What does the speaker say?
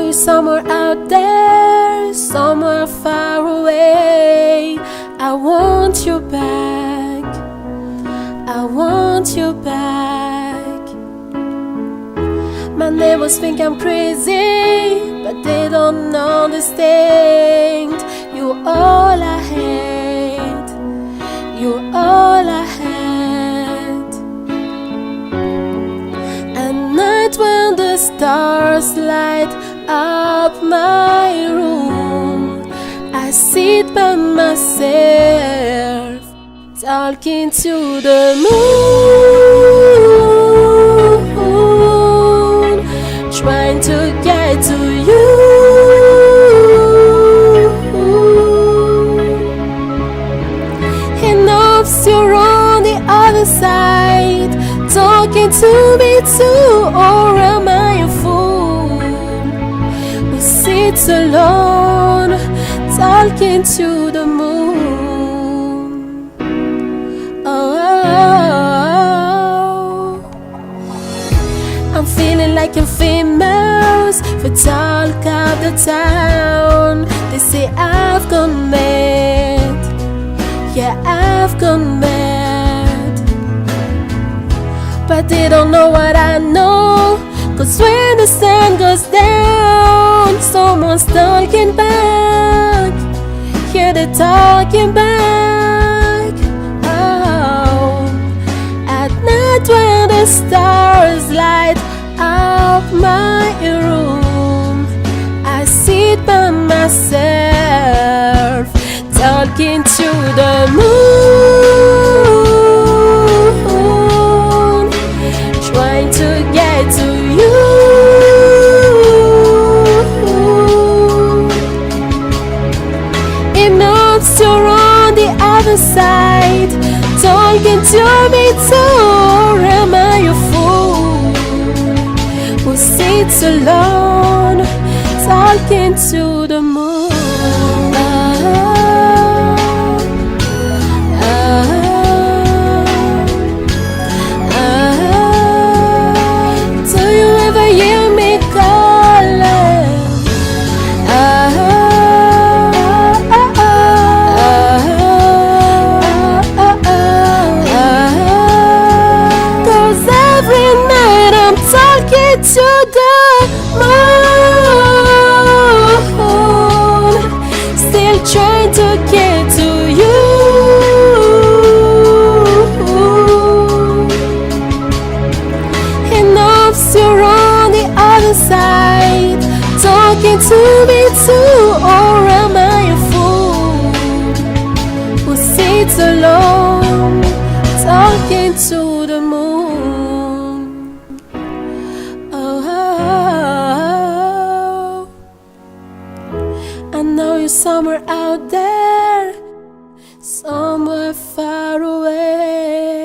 you're somewhere out there, somewhere far away. I want you back, I want you back. My neighbors think I'm crazy, but they don't understand. You're all I had, you're all I had. At night when the stars light up my room, I sit by myself, talking to the moon, trying to get to you. He knows you're on the other side, talking to me too. Or am I a fool who sits alone, talking to the moon? Oh, I'm feeling like a famous for talk of the town. They say I've gone mad, yeah, I've gone mad. But they don't know what I know, 'cause when the sun goes down, someone's talking back. Yeah, they're talking back. Oh, at night when the stars light up my room, I sit by myself, talking to the moon, trying to get to you. It knows you're on the other side, talking to me too. Or am I a fool who sits alone, talking to the moon? Do you ever hear me calling? Cause every night I'm talking to the moon, still trying to get to you. He knows you're on the other side, talking to me too. Or am I a fool who sits alone, talking to the moon? Oh, I know you're somewhere out there, somewhere far away.